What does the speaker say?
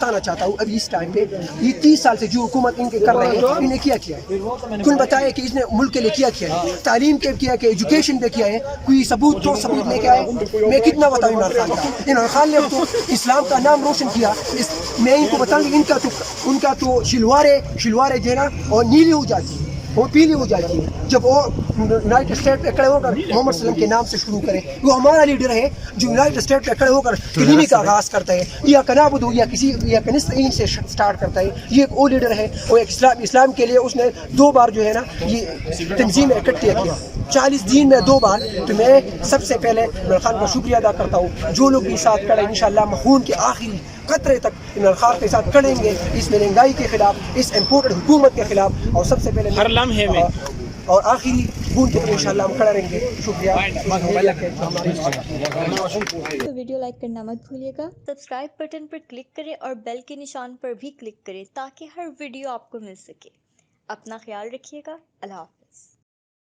بتانا چاہتا ہوں ابھی اس ٹائم پہ یہ 30 سال سے جو حکومت ان کے کر رہے ہیں انہیں کیا ہے کل بتائے کہ اس نے ملک کے لیے کیا ہے تعلیم کے کیا کہ ایجوکیشن پہ کیا ہے کوئی ثبوت تو ثبوت لے کے آئے میں کتنا بتاؤں عمران خان کا عمران خان نے تو اسلام کا نام روشن کیا میں ان کو بتاؤں گی ان کا تو شلوارے جو ہے نا اور نیلی ہو جاتی ہے وہ پیلی ہو جاتی ہے جب وہ یونائٹڈ اسٹیٹ پہ کھڑے ہو کر محمد صلی اللہ علیہ وسلم کے نام سے شروع کرے وہ ہمارا لیڈر ہے جو یونائٹڈ اسٹیٹ پہ کھڑے ہو کر کلمی کا آغاز کرتا ہے یا کنابدو یا کسی یا کنستین سے سٹارٹ کرتا ہے یہ ایک وہ لیڈر ہے اور ایک اسلام کے لیے اس نے 2 بار جو ہے نا یہ تنظیم اکٹھے کیا 40 دن میں 2 بار تو میں سب سے پہلے عمران خان کا شکریہ ادا کرتا ہوں جو لوگ بھی ساتھ کھڑے انشاءاللہ مخون کے آخری قطرے تک عمران خان کے ساتھ کھڑیں گے اس مہنگائی کے خلاف اس امپورٹڈ حکومت کے خلاف اور سب سے پہلے ہر لمحے میں اور آخری خون کے انشاءاللہ ہم کھڑے رہیں گے شکریہ تو ویڈیو لائک کرنا مت بھولیے گا سبسکرائب بٹن پر کلک کریں اور بیل کے نشان پر بھی کلک کریں تاکہ ہر ویڈیو آپ کو مل سکے اپنا خیال رکھیے گا اللہ حافظ